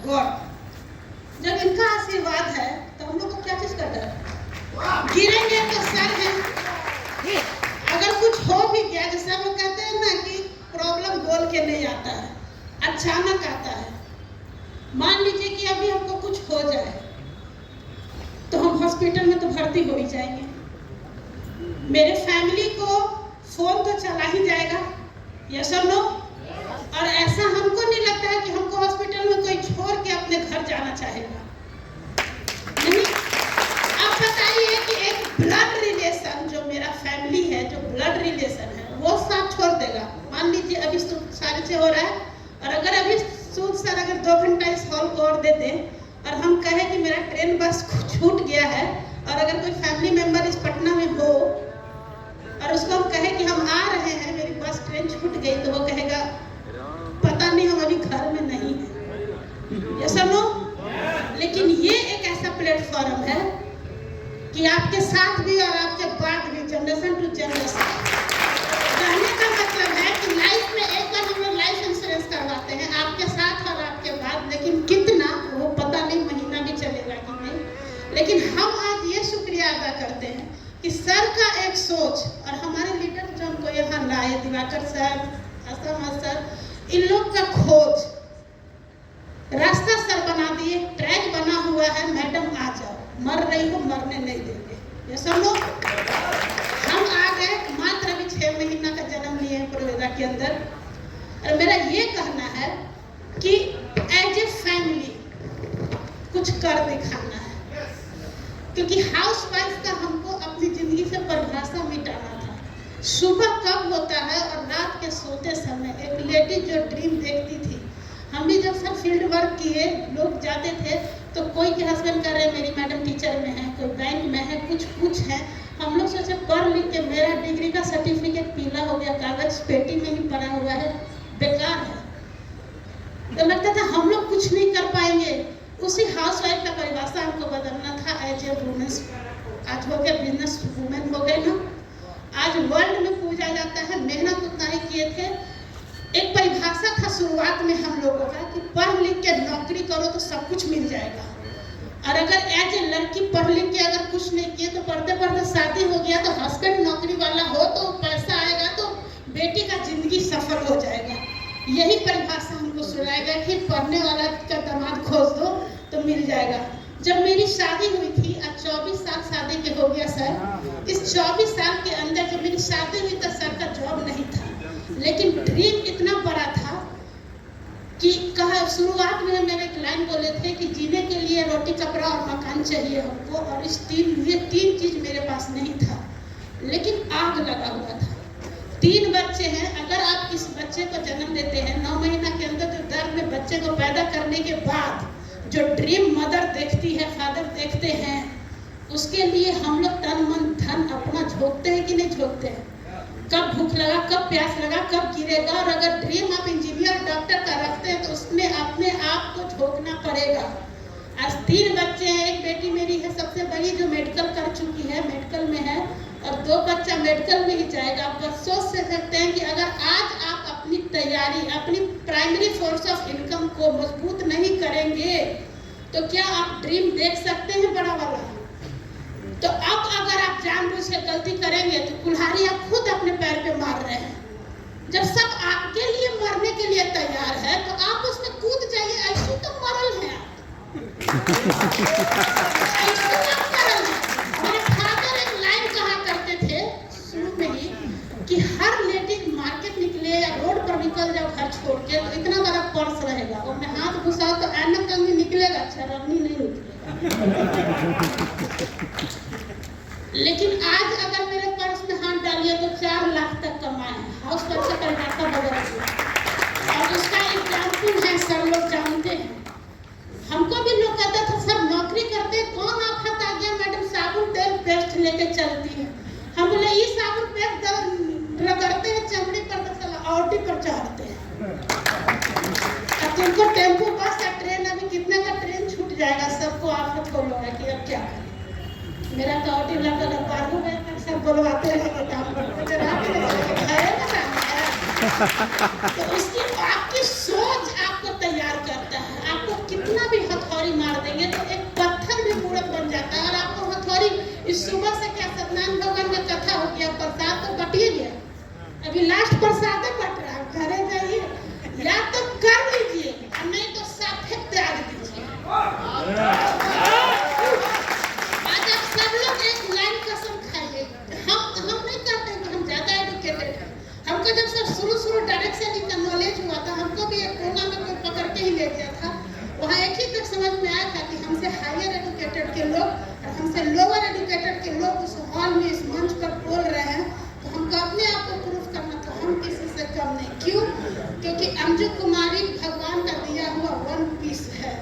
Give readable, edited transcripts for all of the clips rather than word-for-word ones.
God. जब इनका आशीर्वाद है तो हम लोग को क्या चीज का डर? गिरेंगे तो सर है, अगर कुछ हो भी गया, जैसे हम लोग कहते हैं ना कि प्रॉब्लम बोल के नहीं आता है, अचानक आता है। मान लीजिए कि अभी हमको कुछ हो जाए तो हम हॉस्पिटल में तो भर्ती हो ही जाएंगे, मेरे फैमिली को फोन तो चला ही जाएगा, यस और नो? और ऐसा हमको नहीं लगता है कि हमको हॉस्पिटल में कोई छोड़ के अपने घर जाना चाहेगा, नहीं। अब बताइए कि एक ब्लड रिलेशन, जो मेरा फैमिली है, जो ब्लड रिलेशन है, वो साथ छोड़ देगा। मान लीजिए अभी 6:30 हो रहा है, और अगर अभी सूद सर अगर 2 घंटा इस हॉल को और दे दें और हम कहें कि मेरा ट्रेन बस छूट गया है, और अगर कोई फैमिली मेंबर इस पटना में हो और उसको हम कहें कि हम आ रहे हैं, मेरी बस ट्रेन छूट गई, तो वो कहेगा पता नहीं, हम अभी घर में नहीं है, ये सब नो। लेकिन ये एक ऐसा प्लेटफॉर्म है कि आपके साथ भी और आपके बाद भी, जनरेशन टू जनरेशन। कहने का मतलब है कि लाइफ में एक बार हम लोग लाइफ इंश्योरेंस करवाते हैं, आपके साथ और आपके बाद, लेकिन कितना वो पता नहीं, महीना भी चलेगा कि नहीं। लेकिन हम आज ये शुक्रिया अदा करते हैं कि सर का एक सोच और हमारे लीडर जो हमको यहाँ लाए, दिवाकर सर, असम सर, इन लोग का खोज, रास्ता सर बना दिए, ट्रैक बना हुआ है, मैडम आ जाओ, मर रही हो मरने नहीं देंगे, ये सब लोग। हम आ गए, मात्र अभी 6 महीना का जन्म लिए हैं प्रोवेदा के अंदर, और मेरा ये कहना है कि एज ए फैमिली कुछ कर दिखाना है, क्योंकि हाउसवाइफ का हमको अपनी जिंदगी से परिभाषा मिटाना था। सुबह कब होता है और रात के सोते समय एक लेडी जो ड्रीम देखती थी। हम भी जब सब फील्ड वर्क किए, लोग जाते थे तो कोई के हस्बैंड कर रहे मेरी मैडम टीचर में है, कोई बैंक में है, कुछ है। हम लोग सोचे पढ़ लिख के मेरा डिग्री का सर्टिफिकेट पीला हो गया, कागज पेटी में ही पड़ा हुआ है, बेकार है, तो लगता था हम लोग कुछ नहीं कर पाएंगे। उसी हाउसवाइफ का परिभाषा हमको बदलना था एज ए वुमेन्स। आज हो गया बिजनेस वुमेन हो गए ना, आज वर्ल्ड में पूजा जाता है, मेहनत उतना ही किए थे। एक परिभाषा था शुरुआत में हम लोगों का कि पढ़ लिख के नौकरी करो तो सब कुछ मिल जाएगा, और अगर एज ए लड़की पढ़ लिख के अगर कुछ नहीं किए तो पढ़ते पढ़ते शादी हो गया तो हस्बैंड नौकरी वाला हो तो पैसा आएगा तो बेटी का जिंदगी सफल हो जाएगा। यही परिभाषा हमको सुनाएगा कि पढ़ने वाला का दामाद खोज दो तो मिल जाएगा। जब मेरी शादी हुई थी, आज 24 साल शादी के हो गया सर, इस 24 साल के अंदर जब मेरी शादी हुई तो सर का जॉब नहीं था, लेकिन ड्रीम इतना बड़ा था कि कहा शुरुआत में मेरे एक लाइन बोले थे कि जीने के लिए रोटी कपड़ा और मकान चाहिए हमको, और ये तीन चीज मेरे पास नहीं था, लेकिन आग लगा हुआ था। 3 बच्चे हैं, अगर आप किस बच्चे को जन्म देते हैं 9 महीना के अंदर, जो दर्द में बच्चे को पैदा करने के बाद जो ड्रीम मदर देखती है, फादर देखते हैं, उसके लिए हम लोग तन मन धन अपना झोंकते हैं कि नहीं झोंकते हैं? कब भूख लगा, कब प्यास लगा, कब गिरेगा, और अगर ड्रीम आप इंजीनियर डॉक्टर का रखते हैं तो उसमें अपने आप को झोंकना पड़ेगा। आज 3 बच्चे हैं, एक बेटी मेरी है सबसे बड़ी जो मेडिकल कर चुकी है, मेडिकल में है, और 2 बच्चा मेडिकल में ही जाएगा। आप बस सोच सकते हैं कि अगर आज आप अपनी तैयारी, अपनी प्राइमरी सोर्स ऑफ इनकम को मजबूत नहीं करेंगे तो क्या आप ड्रीम देख सकते हैं बड़ा वाला? तो अब अगर आप जानबूझ के गलती करेंगे तो कुल्हाड़ी आप खुद अपने पैर पे मार रहे हैं। जब सब आपके लिए मरने के लिए तैयार है तो आप उसमें कूद जाइए, ऐसे तो मरल है मेरे फादर एक लाइन कहा करते थे शुरू में ही कि हर लेडी मार्केट निकले या रोड पर निकल जाओ घर छोड़ के तो इतना बड़ा पर्स रहेगा, वो अपने हाथ घुसाओ तो ऐनक कंघी निकलेगा, चरनी नहीं निकलेगा। लेकिन आज अगर मेरे पर्स में हाथ डालिए तो 4 लाख तक कमाए, हाउस पर से परिभाषा वगैरह, और उसका एग्जाम्पल है सब लोग जानते हैं। हमको भी लोग कहते थे सर नौकरी करते कौन आफत आ गया मैडम, साबुन तेल पेस्ट लेके चलती है। हम बोले ये साबुन पेस्ट रगड़ते हैं चमड़ी पर तो चला ऑडी पर चढ़ते हैं। अब तुमको टेम्पो बस या ट्रेन, अभी कितने का ट्रेन छूट जाएगा, सबको आफत को लोग है कि अब क्या करें। मेरा तो ऑडी लगा पारू में सब बोलवाते हैं कि काम करते है ना, तो इसकी आपकी सोच आपको तैयार करता है, आपको कितना हथौड़ी मार देंगे तो एक पत्थर भी मूर्त बन जाता है। और आपको हथौड़ी इस सुबह से क्या सत्यनारायण भगवान का कथा हो गया, प्रसाद तो बट ही गया, अभी लास्ट प्रसाद बट रहा है। घरे जाइए या तो कर लीजिए नहीं तो साफे त्याग दीजिए। आज आप सब लोग एक लाइन कसम खाइए, हम नहीं कहते कि हम ज्यादा एजुकेटेड हैं। हमको जब सब शुरू डायरेक्शन का नॉलेज हुआ था, हमको भी एक कोना में कोई पकड़ के ही ले गया था। वहाँ एक ही तक समझ में आया था कि हमसे हायर एजुकेटेड के लोग और हमसे लोअर एजुकेटेड के लोग उस हॉल में इस मंच पर बोल रहे हैं, तो हमको अपने आप को प्रूफ करना था हम किसी से कम नहीं। क्यों? क्योंकि अंजू कुमारी भगवान का दिया हुआ वन पीस है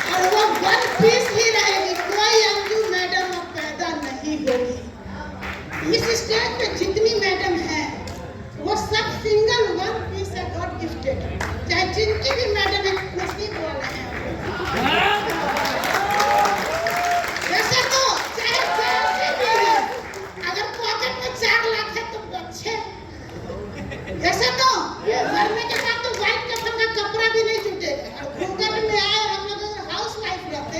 और वो वन पीस ही रहेगी। कोई अंजू मैडम अब पैदा नहीं होगी। इस स्टेज पे जितनी मैडम है वो सब सिंगल वन पीस है, गॉड गिफ्टेड। चाहे जिनकी भी मैडम एक नसीब वाला है, वैसे तो चाहे जैसे भी है, अगर पॉकेट में 4 लाख है तो अच्छे, वैसे तो मरने के बाद तो वाइट कफन का कपड़ा भी नहीं छूटेगा। और घूंघट में आए और हम लोग हाउस वाइफ रहते,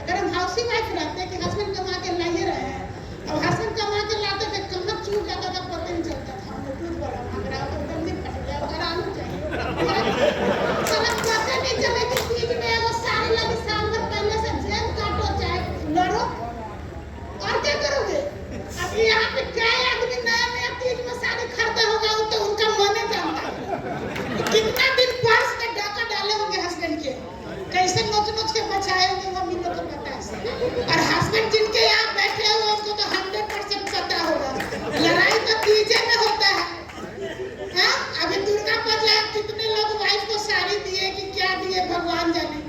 अगर हम हाउस वाइफ रहते कि हस्बैंड कमा के लाइए रहे हैं, और हस्बैंड कमा के लाते थे कहाँ चूक जाता था पता नहीं चलता था। हम लोग दूध वाला मांग रहा है, जल्दी फट गया, अगर आलू चाहिए चलो पता नहीं चले कि बीच में वो सारी लगी साल भर पहले से जेल काटो चाहे लड़ो, और क्या करोगे? अब यहाँ पे क्या आदमी नया तीज में शादी करता होगा वो तो उनका मन है जानता है। कितना दिन पर्स में डाका डाले होंगे हस्बैंड के, कैसे नोच के बचाए होंगे मम्मी को तो पता है। और हस्बैंड जिनके यहाँ बैठे हुए उनको तो 100% पता होगा लड़ाई तो तीजे में होता है। हाँ, अभी दुर्गा पूजा कितने लोग वाइफ को साड़ी दिए कि क्या दिए भगवान जाने।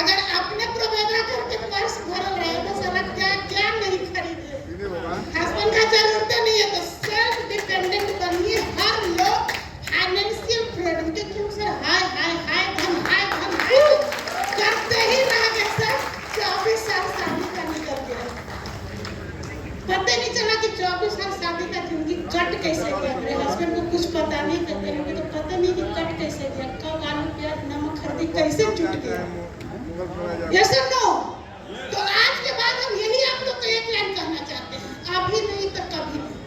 अगर अपने प्रोवेदा करके पर्स भरल रहे तो साला क्या नहीं खरीदे। हस्बैंड का जरूरत नहीं है तो सेल्फ डिपेंडेंट बनिए हर लोग, फाइनेंशियल फ्रीडम के क्यों सर हाय धन करते ही रह गए सर। 24 साल शादी करने करके पता नहीं चला कि 24 साल शादी का जिंदगी कट कैसे गया। मेरे हस्बैंड को कुछ पता नहीं, कहते होंगे तो पता नहीं कि कट कैसे गया, कब आलू प्याज नमक खरीदी कैसे जुट गया। यस और नो? तो आज के बाद हम यही आप लोग को एक लाइन कहना चाहते हैं, अभी नहीं तो कभी नहीं।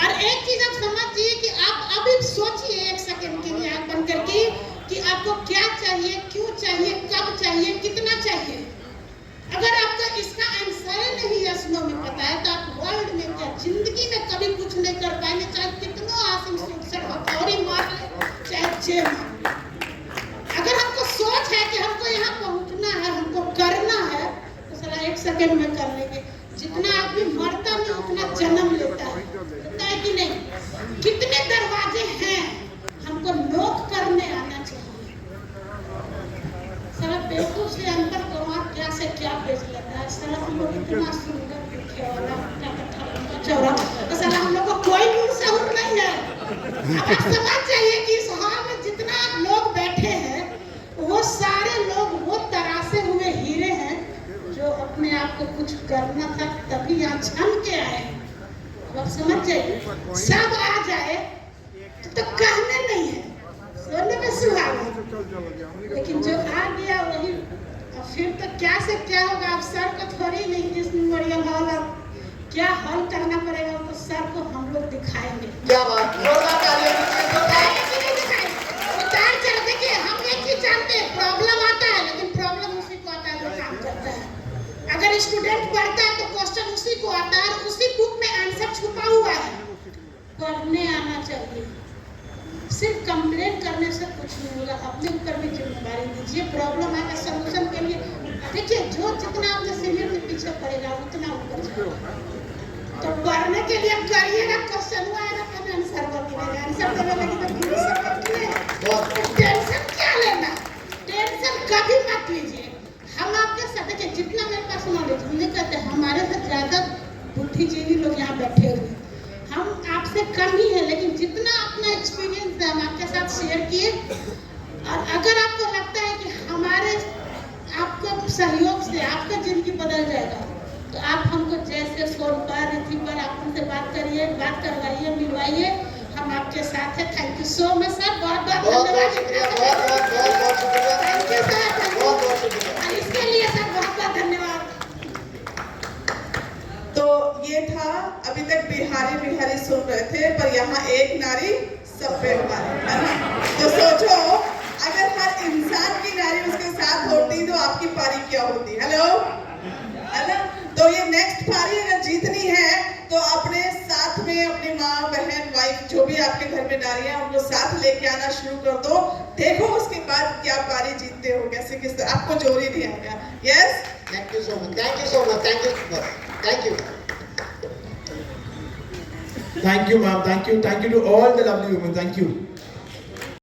और एक चीज आप समझिए कि आप अभी सोचिए एक सेकंड के लिए आंख बंद करके कि आपको क्या चाहिए, क्यों चाहिए, कब चाहिए, कितना चाहिए। अगर आपका इसका आंसर नहीं यस नो में पता है तो आप वर्ल्ड में क्या जिंदगी में कभी कुछ नहीं कर पाएंगे, चाहे कितना आसिम सुरसर हथौड़ी मार ले, चाहे जेल। अगर हमको सोच है कि हमको यहाँ पहुँचना है, हमको करना है, तो साला 1 सेकंड में कर लेंगे। जितना आदमी मरता नहीं उतना जन्म लेता है, पता है कि नहीं? कितने दरवाजे हैं, हमको नॉक करने आना चाहिए। साला बेवकूफ से अंतर कमा क्या से क्या बेच लेता है। साला हम लोग इतना सुंदर दिखे वाला चौरा, तो साला हम लोग को कोई नूर सहूर नहीं है। आप समझ जाइए कि इस हॉल में जितना लोग बैठे हैं वो सारे लोग वो तरासे हुए हीरे हैं जो अपने आप को कुछ करना था तभी यहाँ छन के आए। अब समझ जाइए, सब आ जाए तो कहने नहीं है, सोने में सुहागा, लेकिन जो आ गया वही। और फिर तो क्या से क्या होगा, आप सर को थोड़ी नहीं इस मेमोरियल हॉल अब क्या हॉल करना पड़ेगा, तो सर को हम लोग दिखाएंगे। क्या बात है? देखिए हम एक चीज जानते हैं, प्रॉब्लम आता है लेकिन प्रॉब्लम उसी को आता है जो काम करता है। अगर स्टूडेंट पढ़ता है तो क्वेश्चन उसी को आता है और उसी बुक में आंसर छुपा हुआ है। पढ़ने आना चाहिए, सिर्फ कंप्लेन करने से कुछ नहीं होगा। अपने ऊपर भी जिम्मेदारी दीजिए, प्रॉब्लम आएगा सलूशन के लिए। देखिए जो जितना अपने सीनियर के पीछे पड़ेगा उतना ऊपर जाएगा। तो पढ़ने के लिए करिएगा, क्वेश्चन आएगा तो आंसर बनेगा, आंसर देने लगी तो फिर टेंशन क्या लेना, टेंशन कभी मत लीजिए। हम आपके साथ देखिए जितना मेरे पास नॉलेज, मुझे कहते हैं हमारे से ज्यादा बुद्धिजीवी लोग यहाँ बैठे हुए, हम आपसे कम ही है, लेकिन जितना अपना एक्सपीरियंस है हम आपके साथ शेयर किए। और अगर आपको लगता है कि हमारे आपको सहयोग से आपका जिंदगी बदल जाएगा तो आप हमको जैसे फोन पर रिथी पर आप हमसे बात करिए, बात करवाइए, मिलवाइए, हम आपके साथ हैं। Thank you so much sir, बहुत बहुत धन्यवाद। बहुत शुक्रिया, बहुत शुक्रिया। Thank you sir. यहाँ एक नारी सब पे हमारी, है ना? तो सोचो अगर हर इंसान की नारी उसके साथ होती तो आपकी पारी क्या होती। हेलो, है ना? तो ये नेक्स्ट पारी अगर जीतनी है तो अपने साथ में अपनी माँ बहन वाइफ जो भी आपके घर में नारी है उनको साथ लेके आना शुरू कर दो। देखो उसके बाद क्या पारी जीतते हो, कैसे किस तरह आपको जोरी दिया गया। Yes, thank you so much, thank you so much, thank you, thank you, Thank you, ma'am. Thank you to all the lovely women. Thank you.